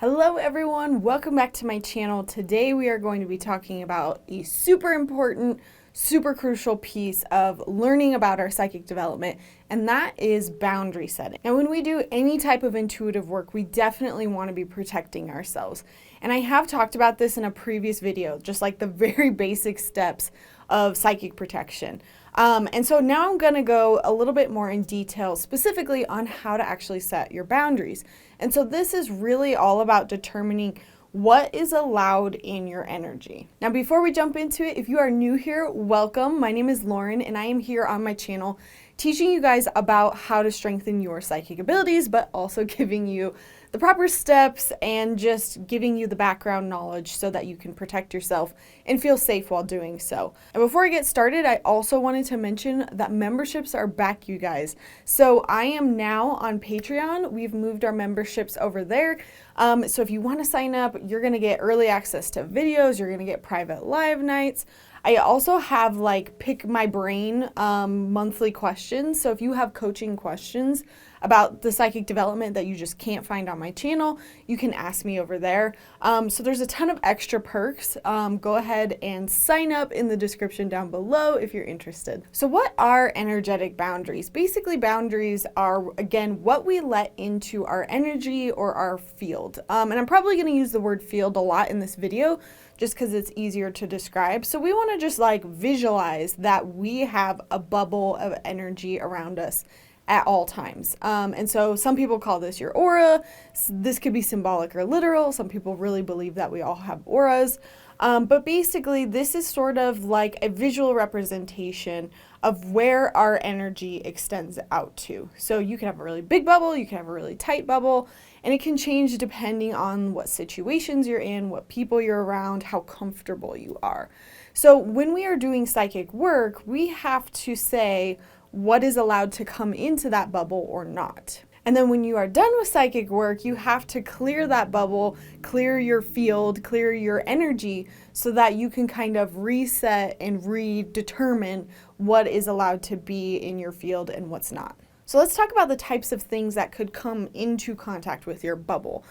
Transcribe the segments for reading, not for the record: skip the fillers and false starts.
Hello everyone, welcome back to my channel. Today we are going to be talking about a super important, super crucial piece of learning about our psychic development, and that is boundary setting. Now when we do any type of intuitive work, we definitely want to be protecting ourselves. And I have talked about this in a previous video, just like the very basic steps of psychic protection. And so now I'm going to go a little bit more in detail specifically on how to actually set your boundaries. And so this is really all about determining what is allowed in your energy. Now, before we jump into it, if you are new here, welcome. My name is Lauren, and I am here on my channel teaching you guys about how to strengthen your psychic abilities, but also giving you the proper steps and just giving you the background knowledge so that you can protect yourself and feel safe while doing so. And before I get started, I also wanted to mention that memberships are back, you guys. So I am now on Patreon. We've moved our memberships over there. So if you want to sign up, you're going to get early access to videos. You're going to get private live nights. I also have like pick my brain monthly questions. So if you have coaching questions about the psychic development that you just can't find on my channel, you can ask me over there. So there's a ton of extra perks. Go ahead and sign up in the description down below if you're interested. So what are energetic boundaries? Basically, boundaries are, again, what we let into our energy or our field. And I'm probably going to use the word field a lot in this video just because it's easier to describe. So we want to just like visualize that we have a bubble of energy around us at all times. And so some people call this your aura. This could be symbolic or literal. Some people really believe that we all have auras. But basically, this is sort of like a visual representation of where our energy extends out to. So you can have a really big bubble, you can have a really tight bubble, and it can change depending on what situations you're in, what people you're around, how comfortable you are. So when we are doing psychic work, we have to say what is allowed to come into that bubble or not. And then when you are done with psychic work, you have to clear that bubble, clear your field, clear your energy so that you can kind of reset and redetermine what is allowed to be in your field and what's not. So let's talk about the types of things that could come into contact with your bubble.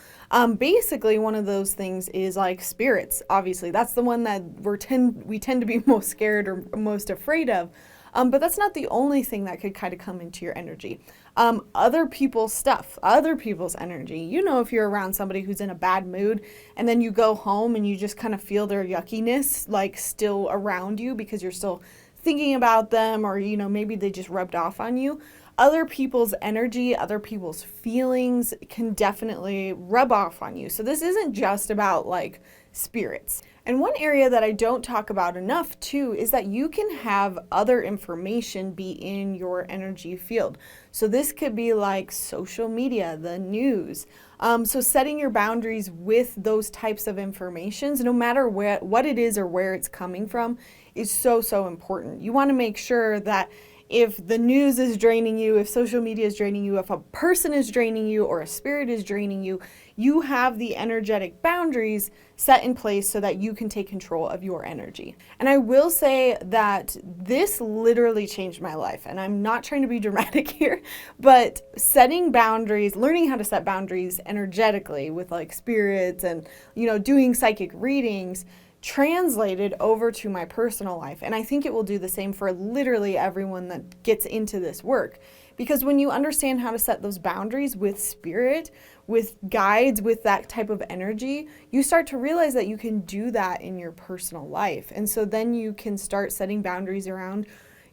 Basically, one of those things is like spirits. Obviously, that's the one that we tend to be most scared or most afraid of. But that's not the only thing that could kind of come into your energy. Other people's stuff, other people's energy. You know, if you're around somebody who's in a bad mood and then you go home and you just kind of feel their yuckiness like still around you because you're still thinking about them, or, you know, maybe they just rubbed off on you. Other people's energy, other people's feelings can definitely rub off on you. So this isn't just about like spirits. And one area that I don't talk about enough too is that you can have other information be in your energy field. So this could be like social media, the news. So setting your boundaries with those types of informations, no matter what it is or where it's coming from, is so important. You want to make sure that if the news is draining you, if social media is draining you, if a person is draining you or a spirit is draining you, you have the energetic boundaries set in place so that you can take control of your energy. And I will say that this literally changed my life. And I'm not trying to be dramatic here, but setting boundaries, learning how to set boundaries energetically with like spirits and, you know, doing psychic readings translated over to my personal life. And I think it will do the same for literally everyone that gets into this work. Because when you understand how to set those boundaries with spirit, with guides, with that type of energy, you start to realize that you can do that in your personal life. And so then you can start setting boundaries around,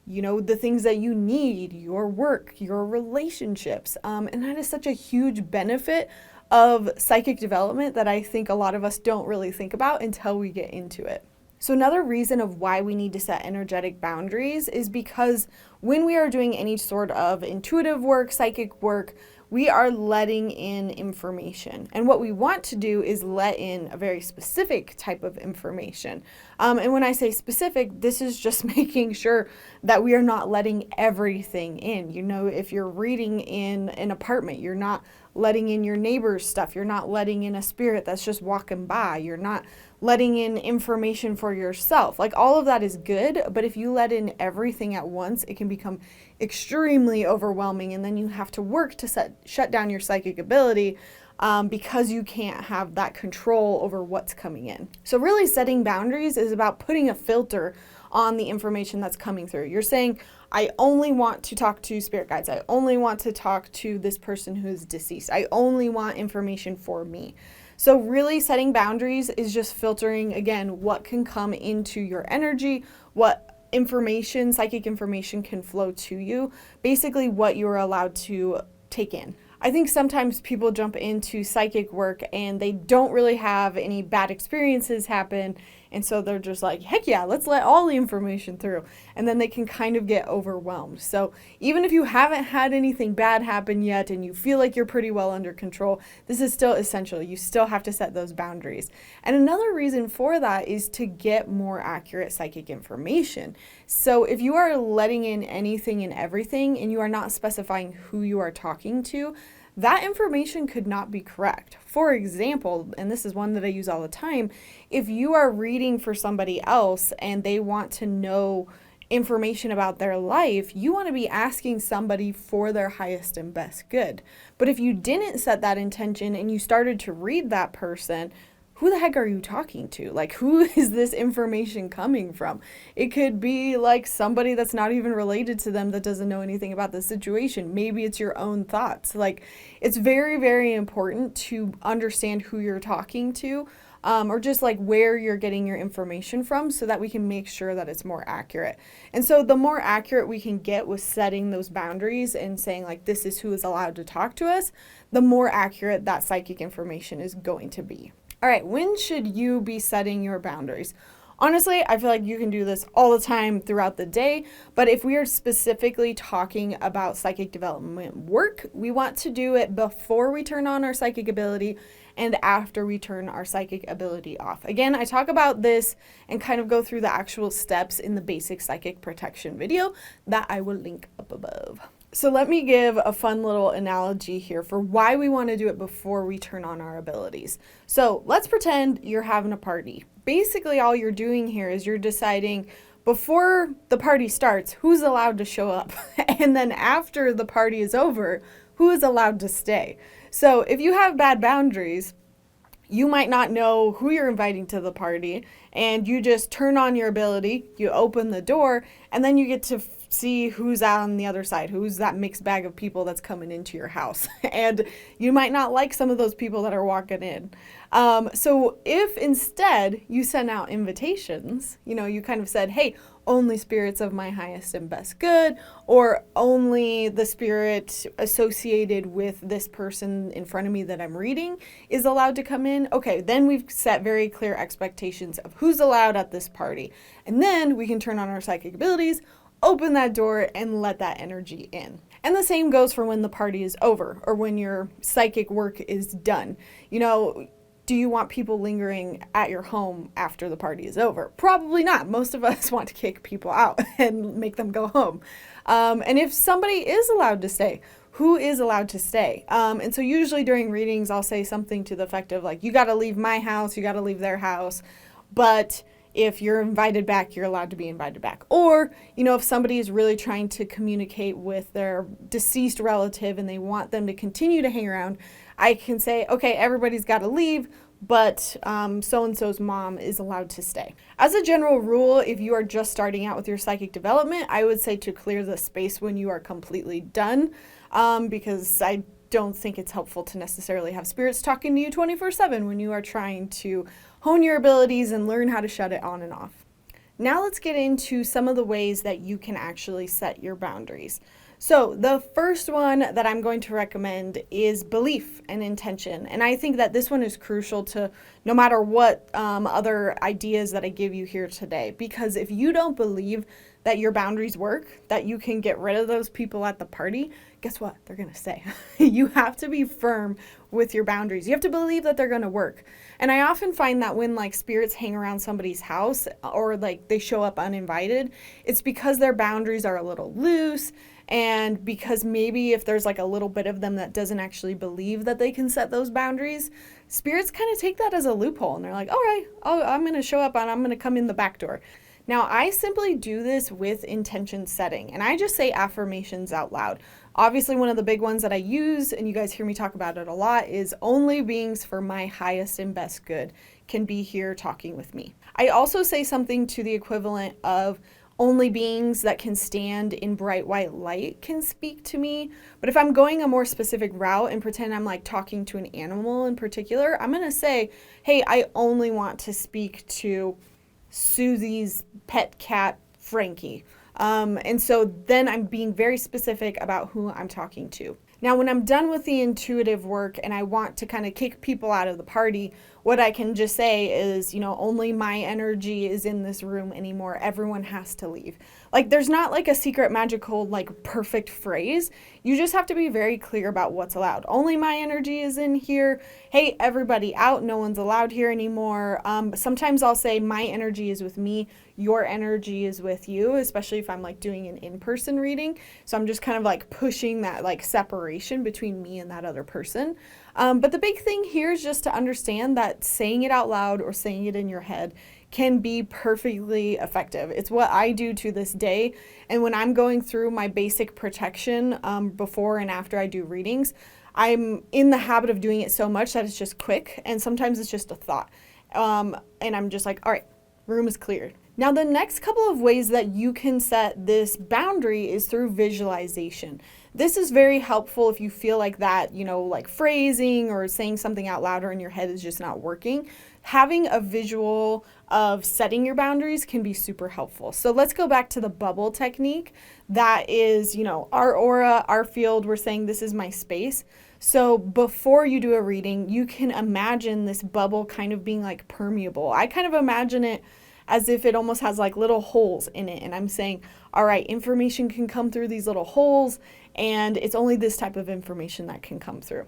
you know, the things that you need, your work, your relationships. And that is such a huge benefit of psychic development that I think a lot of us don't really think about until we get into it. So another reason of why we need to set energetic boundaries is because when we are doing any sort of intuitive work, psychic work, we are letting in information. And what we want to do is let in a very specific type of information. And when I say specific, this is just making sure that we are not letting everything in. You know, if you're reading in an apartment, you're not letting in your neighbor's stuff. You're not letting in a spirit that's just walking by. You're not letting in information for yourself. Like, all of that is good, but if you let in everything at once, it can become extremely overwhelming, and then you have to work to shut down your psychic ability because you can't have that control over what's coming in. So really setting boundaries is about putting a filter on the information that's coming through. You're saying, I only want to talk to spirit guides. I only want to talk to this person who is deceased. I only want information for me. So really setting boundaries is just filtering, again, what can come into your energy, what information, psychic information can flow to you, basically what you're allowed to take in. I think sometimes people jump into psychic work and they don't really have any bad experiences happen. And so they're just like, heck yeah, let's let all the information through. And then they can kind of get overwhelmed. So even if you haven't had anything bad happen yet and you feel like you're pretty well under control, this is still essential. You still have to set those boundaries. And another reason for that is to get more accurate psychic information. So if you are letting in anything and everything and you are not specifying who you are talking to, that information could not be correct. For example, and this is one that I use all the time, if you are reading for somebody else and they want to know information about their life, you want to be asking somebody for their highest and best good. But if you didn't set that intention and you started to read that person, who the heck are you talking to? Like, who is this information coming from? It could be like somebody that's not even related to them that doesn't know anything about the situation. Maybe it's your own thoughts. Like, it's very, very important to understand who you're talking to, or just like where you're getting your information from so that we can make sure that it's more accurate. And so the more accurate we can get with setting those boundaries and saying like, this is who is allowed to talk to us, the more accurate that psychic information is going to be. All right, when should you be setting your boundaries? Honestly, I feel like you can do this all the time throughout the day, but if we are specifically talking about psychic development work, we want to do it before we turn on our psychic ability and after we turn our psychic ability off. Again, I talk about this and kind of go through the actual steps in the basic psychic protection video that I will link up above. So let me give a fun little analogy here for why we want to do it before we turn on our abilities. So let's pretend you're having a party. Basically, all you're doing here is you're deciding before the party starts, who's allowed to show up. And then after the party is over, who is allowed to stay. So if you have bad boundaries, you might not know who you're inviting to the party, and you just turn on your ability, you open the door, and then you get to see who's out on the other side, who's that mixed bag of people that's coming into your house. And you might not like some of those people that are walking in. So if instead you send out invitations, you kind of said, hey, only spirits of my highest and best good, or only the spirit associated with this person in front of me that I'm reading is allowed to come in. Okay, then we've set very clear expectations of who's allowed at this party. And then we can turn on our psychic abilities, open that door, and let that energy in. And the same goes for when the party is over or when your psychic work is done. Do you want people lingering at your home after the party is over? Probably not. Most of us want to kick people out and make them go home. And if somebody is allowed to stay, who is allowed to stay? And so usually during readings, I'll say something to the effect of like, you got to leave my house, you got to leave their house. But if you're invited back, you're allowed to be invited back. Or, if somebody is really trying to communicate with their deceased relative and they want them to continue to hang around, I can say, okay, everybody's got to leave, but so-and-so's mom is allowed to stay. As a general rule, if you are just starting out with your psychic development, I would say to clear the space when you are completely done, because I don't think it's helpful to necessarily have spirits talking to you 24/7 when you are trying to hone your abilities and learn how to shut it on and off. Now let's get into some of the ways that you can actually set your boundaries. So the first one that I'm going to recommend is belief and intention. And I think that this one is crucial to no matter what other ideas that I give you here today. Because if you don't believe that your boundaries work, that you can get rid of those people at the party, guess what? They're going to stay. You have to be firm with your boundaries. You have to believe that they're going to work. And I often find that when like spirits hang around somebody's house or like they show up uninvited, it's because their boundaries are a little loose. And because maybe if there's like a little bit of them that doesn't actually believe that they can set those boundaries, spirits kind of take that as a loophole. And they're like, all right, I'm going to show up and I'm going to come in the back door. Now, I simply do this with intention setting, and I just say affirmations out loud. Obviously, one of the big ones that I use, and you guys hear me talk about it a lot, is only beings for my highest and best good can be here talking with me. I also say something to the equivalent of only beings that can stand in bright white light can speak to me. But if I'm going a more specific route and pretend I'm like talking to an animal in particular, I'm going to say, hey, I only want to speak to Susie's pet cat, Frankie. And so then I'm being very specific about who I'm talking to. Now, when I'm done with the intuitive work and I want to kind of kick people out of the party, what I can just say is, only my energy is in this room anymore. Everyone has to leave. Like, there's not like a secret magical, like perfect phrase. You just have to be very clear about what's allowed. Only my energy is in here. Hey, everybody out. No one's allowed here anymore. Sometimes I'll say my energy is with me. Your energy is with you, especially if I'm like doing an in-person reading. So I'm just kind of like pushing that like separation between me and that other person. But the big thing here is just to understand that saying it out loud or saying it in your head can be perfectly effective. It's what I do to this day. And when I'm going through my basic protection before and after I do readings, I'm in the habit of doing it so much that it's just quick. And sometimes it's just a thought. And I'm just like, all right, room is cleared. Now, the next couple of ways that you can set this boundary is through visualization. This is very helpful if you feel like that, like phrasing or saying something out louder in your head is just not working. Having a visual of setting your boundaries can be super helpful. So let's go back to the bubble technique. That is, our aura, our field, we're saying this is my space. So before you do a reading, you can imagine this bubble kind of being like permeable. I kind of imagine it as if it almost has like little holes in it. And I'm saying, all right, information can come through these little holes, and it's only this type of information that can come through.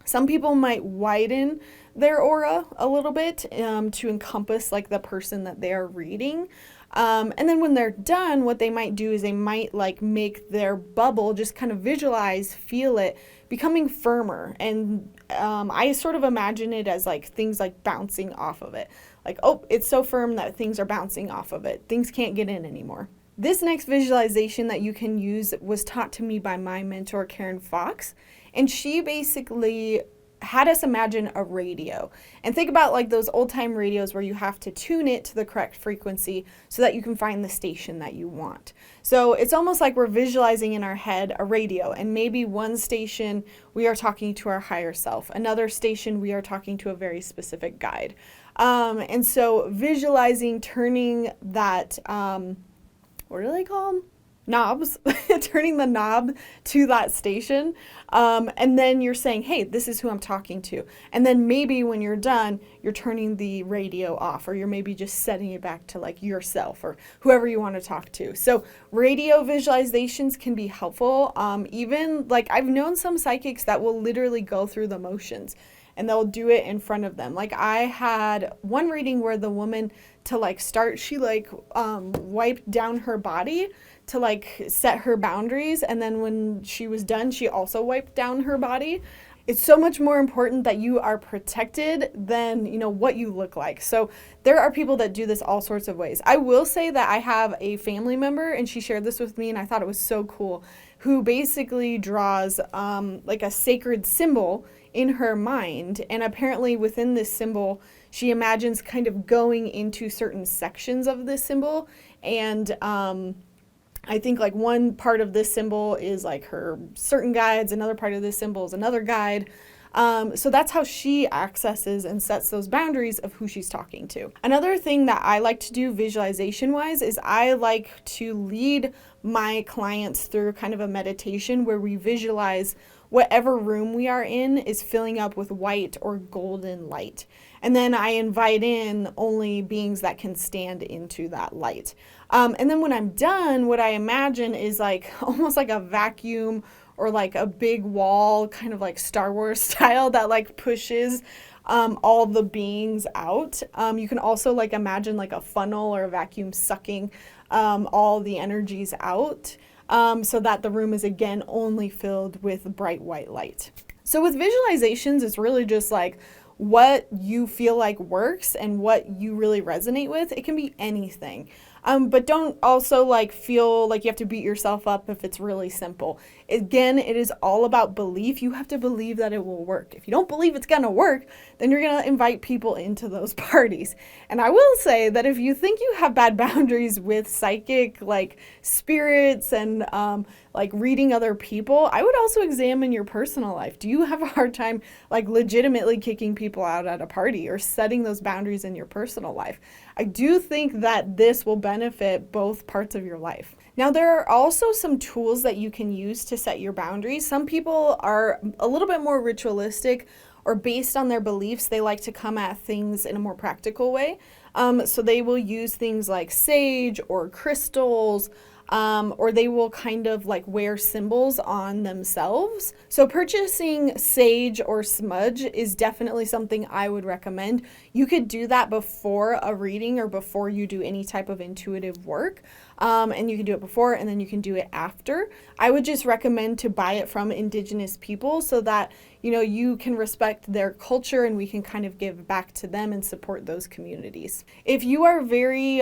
Some people might widen their aura a little bit to encompass like the person that they are reading. And then when they're done, what they might do is they might like make their bubble, just kind of visualize, feel it becoming firmer. And I sort of imagine it as like things like bouncing off of it. Like, oh, it's so firm that things are bouncing off of it. Things can't get in anymore. This next visualization that you can use was taught to me by my mentor, Karen Fox. And she basically had us imagine a radio. And think about like those old time radios where you have to tune it to the correct frequency so that you can find the station that you want. So it's almost like we're visualizing in our head a radio, and maybe one station we are talking to our higher self. Another station we are talking to a very specific guide. And so visualizing turning that, what are they called? Knobs, turning the knob to that station. And then you're saying, hey, this is who I'm talking to. And then maybe when you're done, you're turning the radio off, or you're maybe just setting it back to like yourself or whoever you want to talk to. So radio visualizations can be helpful. Even like I've known some psychics that will literally go through the motions and they'll do it in front of them. Like I had one reading where the woman to like start, she like wiped down her body to like set her boundaries. And then when she was done, she also wiped down her body. It's so much more important that you are protected than, what you look like. So there are people that do this all sorts of ways. I will say that I have a family member, and she shared this with me, and I thought it was so cool, who basically draws like a sacred symbol in her mind. And apparently within this symbol, she imagines kind of going into certain sections of this symbol. And I think like one part of this symbol is like her certain guides, another part of this symbol is another guide. So that's how she accesses and sets those boundaries of who she's talking to. Another thing that I like to do visualization wise is I like to lead my clients through kind of a meditation where we visualize whatever room we are in is filling up with white or golden light. And then I invite in only beings that can stand into that light. And then when I'm done, what I imagine is like almost like a vacuum or like a big wall, kind of like Star Wars style, that like pushes all the beings out. You can also like imagine like a funnel or a vacuum sucking all the energies out. So that the room is again only filled with bright white light. So with visualizations, it's really just like what you feel like works and what you really resonate with. It can be anything. But don't also like feel like you have to beat yourself up if it's really simple. Again, it is all about belief. You have to believe that it will work. If you don't believe it's going to work, then you're going to invite people into those parties. And I will say that if you think you have bad boundaries with psychic like spirits and like reading other people, I would also examine your personal life. Do you have a hard time like legitimately kicking people out at a party or setting those boundaries in your personal life? I do think that this will benefit both parts of your life. Now, there are also some tools that you can use to set your boundaries. Some people are a little bit more ritualistic or based on their beliefs. They like to come at things in a more practical way. So they will use things like sage or crystals, or they will kind of like wear symbols on themselves. So purchasing sage or smudge is definitely something I would recommend. You could do that before a reading or before you do any type of intuitive work. And you can do it before and then you can do it after. I would just recommend to buy it from indigenous people so that, you know, you can respect their culture and we can kind of give back to them and support those communities. If you are very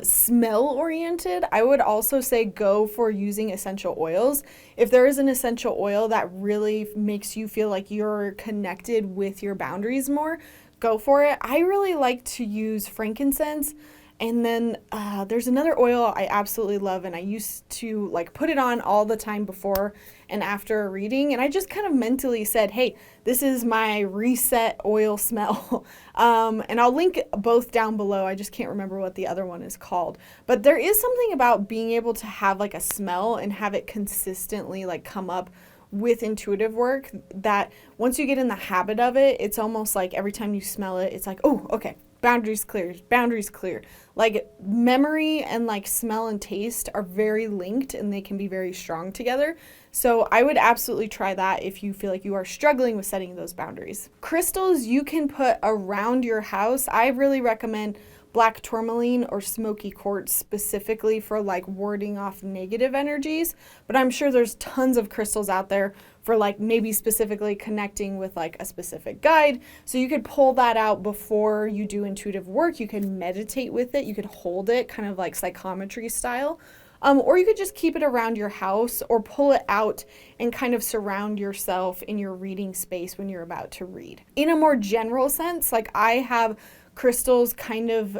smell oriented, I would also say go for using essential oils. If there is an essential oil that really makes you feel like you're connected with your boundaries more, go for it. I really like to use frankincense. And then there's another oil I absolutely love, and I used to like put it on all the time before and after a reading, and I just kind of mentally said, hey, this is my reset oil smell. And I'll link both down below. I just can't remember what the other one is called. But there is something about being able to have like a smell and have it consistently like come up with intuitive work that once you get in the habit of it, it's almost like every time you smell it, it's like, oh, okay. Boundaries clear, boundaries clear. Like memory and like smell and taste are very linked and they can be very strong together. So I would absolutely try that if you feel like you are struggling with setting those boundaries. Crystals you can put around your house. I really recommend black tourmaline or smoky quartz specifically for like warding off negative energies, but I'm sure there's tons of crystals out there for like maybe specifically connecting with like a specific guide. So you could pull that out before you do intuitive work. You can meditate with it. You could hold it kind of like psychometry style. Or you could just keep it around your house or pull it out and kind of surround yourself in your reading space when you're about to read. In a more general sense, like I have crystals kind of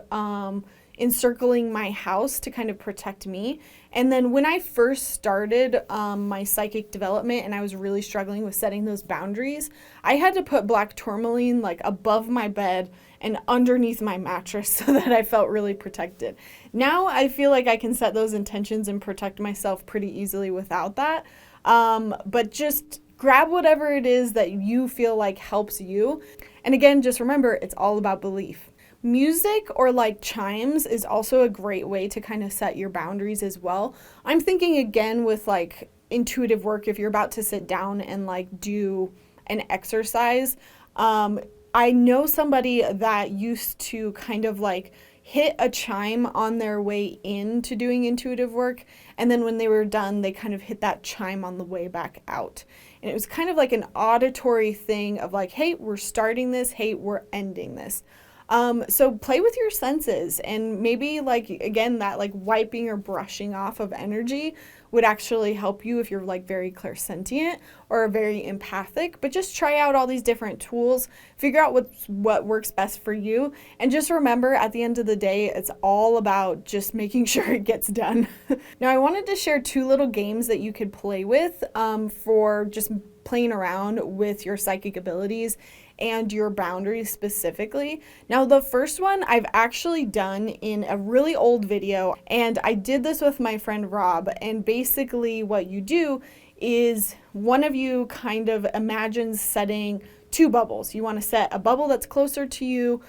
encircling my house to kind of protect me. And then when I first started my psychic development and I was really struggling with setting those boundaries, I had to put black tourmaline like above my bed and underneath my mattress so that I felt really protected. Now I feel like I can set those intentions and protect myself pretty easily without that. But just grab whatever it is that you feel like helps you. And again, just remember, it's all about belief. Music or like chimes is also a great way to kind of set your boundaries as well. I'm thinking again with like intuitive work, if you're about to sit down and like do an exercise. I know somebody that used to kind of like hit a chime on their way into doing intuitive work, and then when they were done, they kind of hit that chime on the way back out. And it was kind of like an auditory thing of like, hey, we're starting this, hey, we're ending this. So play with your senses, and maybe like, again, that like wiping or brushing off of energy would actually help you if you're like very clairsentient or very empathic. But just try out all these different tools, figure out what works best for you. And just remember, at the end of the day, it's all about just making sure it gets done. Now, I wanted to share 2 little games that you could play with for just playing around with your psychic abilities and your boundaries specifically. Now, the first one I've actually done in a really old video, and I did this with my friend Rob. And basically what you do is one of you kind of imagines setting 2 bubbles. You want to set a bubble that's closer to you.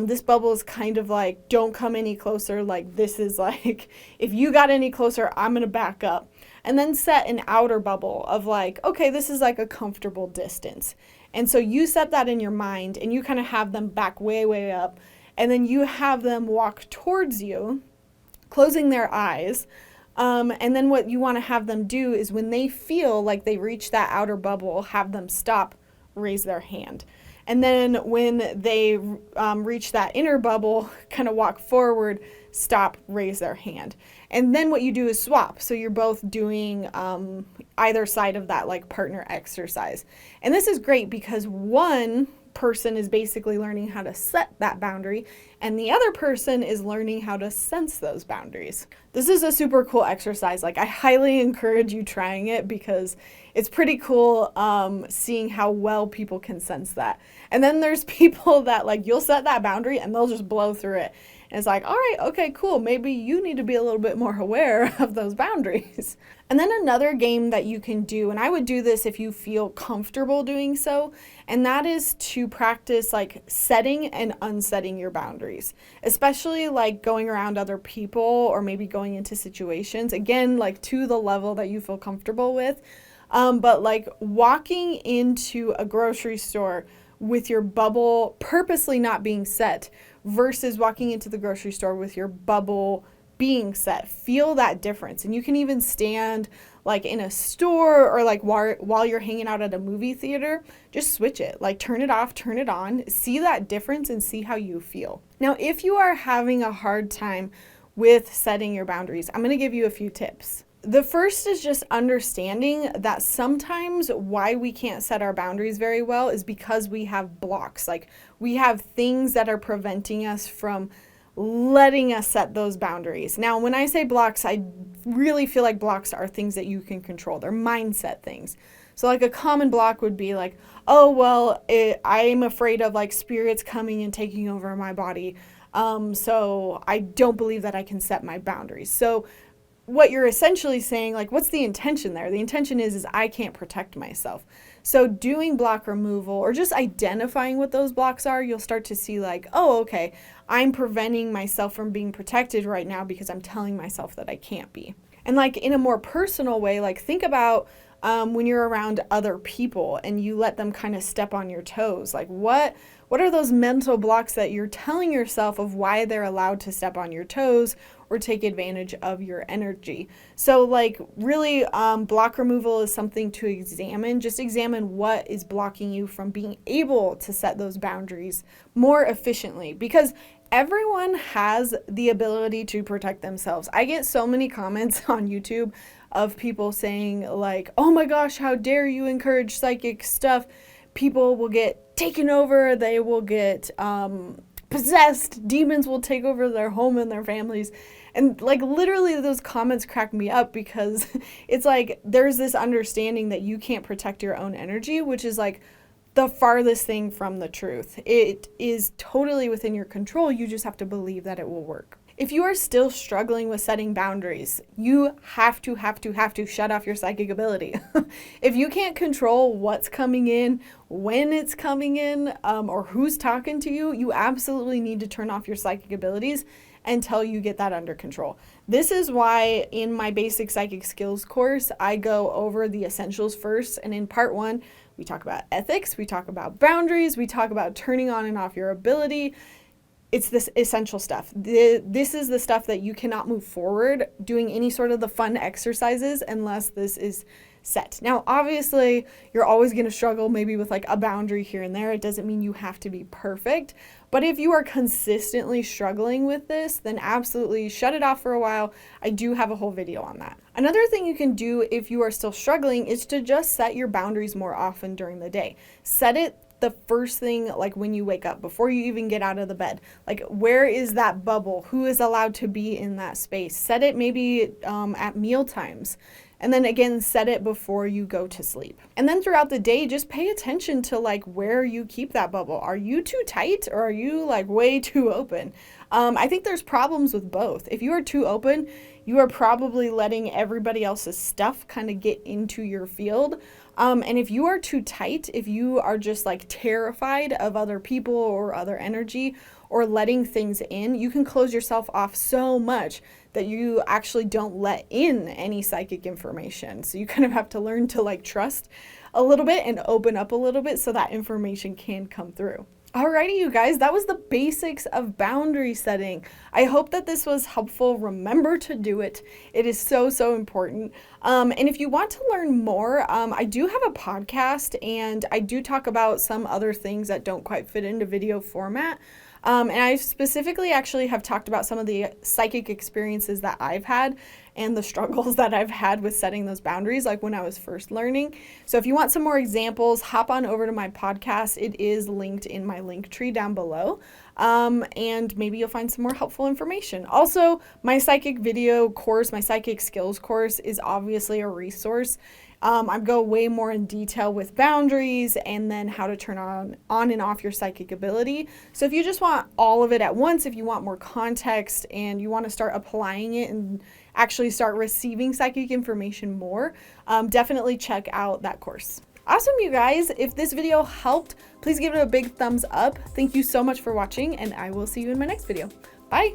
This bubble is kind of like, don't come any closer. Like, this is like, if you got any closer, I'm going to back up. And then set an outer bubble of like, okay, this is like a comfortable distance. And so you set that in your mind and you kind of have them back way, way up. And then you have them walk towards you, closing their eyes. And then what you want to have them do is when they feel like they reach that outer bubble, have them stop, raise their hand. And then when they reach that inner bubble, kind of walk forward, stop, raise their hand. And then what you do is swap. So you're both doing either side of that like partner exercise. And this is great because one person is basically learning how to set that boundary and the other person is learning how to sense those boundaries. This is a super cool exercise. Like I highly encourage you trying it because it's pretty cool seeing how well people can sense that. And then there's people that like you'll set that boundary and they'll just blow through it. And it's like, all right, okay, cool. Maybe you need to be a little bit more aware of those boundaries. And then another game that you can do, and I would do this if you feel comfortable doing so, and that is to practice like setting and unsetting your boundaries, especially like going around other people or maybe going into situations, again, like to the level that you feel comfortable with. But like walking into a grocery store with your bubble purposely not being set versus walking into the grocery store with your bubble being set. Feel that difference. And you can even stand like in a store or like while you're hanging out at a movie theater, just switch it. Like turn it off, turn it on, see that difference and see how you feel. Now, if you are having a hard time with setting your boundaries, I'm going to give you a few tips. The first is just understanding that sometimes why we can't set our boundaries very well is because we have blocks. Like we have things that are preventing us from letting us set those boundaries. Now, when I say blocks, I really feel like blocks are things that you can control. They're mindset things. So like a common block would be like, oh, well, I'm afraid of like spirits coming and taking over my body. So I don't believe that I can set my boundaries. So what you're essentially saying, like, what's the intention there? The intention is I can't protect myself. So doing block removal or just identifying what those blocks are, you'll start to see like, oh, okay, I'm preventing myself from being protected right now because I'm telling myself that I can't be. And like in a more personal way, like think about when you're around other people and you let them kind of step on your toes. Like what are those mental blocks that you're telling yourself of why they're allowed to step on your toes or take advantage of your energy? So like really block removal is something to examine. Just examine what is blocking you from being able to set those boundaries more efficiently, because everyone has the ability to protect themselves. I get so many comments on YouTube of people saying like, oh my gosh, how dare you encourage psychic stuff? People will get taken over. They will get possessed. Demons will take over their home and their families. And like literally those comments crack me up because it's like there's this understanding that you can't protect your own energy, which is like the farthest thing from the truth. It is totally within your control. You just have to believe that it will work. If you are still struggling with setting boundaries, you have to shut off your psychic ability. If you can't control what's coming in, when it's coming in, or who's talking to you, you absolutely need to turn off your psychic abilities until you get that under control. This is why in my basic psychic skills course, I go over the essentials first. And in part 1, we talk about ethics, we talk about boundaries, we talk about turning on and off your ability. It's this essential stuff. This is the stuff that you cannot move forward doing any sort of the fun exercises unless this is set. Now, obviously, you're always going to struggle maybe with like a boundary here and there. It doesn't mean you have to be perfect. But if you are consistently struggling with this, then absolutely shut it off for a while. I do have a whole video on that. Another thing you can do if you are still struggling is to just set your boundaries more often during the day. Set it the first thing, like when you wake up, before you even get out of the bed. Like, where is that bubble? Who is allowed to be in that space? Set it maybe at meal times. And then again, set it before you go to sleep. And then throughout the day, just pay attention to like where you keep that bubble. Are you too tight or are you like way too open? I think there's problems with both. If you are too open, you are probably letting everybody else's stuff kind of get into your field. And if you are too tight, if you are just like terrified of other people or other energy or letting things in, you can close yourself off so much that you actually don't let in any psychic information. So you kind of have to learn to like trust a little bit and open up a little bit so that information can come through. Alrighty, you guys, that was the basics of boundary setting. I hope that this was helpful. Remember to do it. It is so, so important. And if you want to learn more, I do have a podcast and I do talk about some other things that don't quite fit into video format. And I specifically actually have talked about some of the psychic experiences that I've had and the struggles that I've had with setting those boundaries, like when I was first learning. So if you want some more examples, hop on over to my podcast. It is linked in my link tree down below. And maybe you'll find some more helpful information. Also, my psychic video course, my psychic skills course is obviously a resource. I go way more in detail with boundaries and then how to turn on and off your psychic ability. So if you just want all of it at once, if you want more context and you want to start applying it and actually start receiving psychic information more, definitely check out that course. Awesome, you guys. If this video helped, please give it a big thumbs up. Thank you so much for watching, and I will see you in my next video. Bye.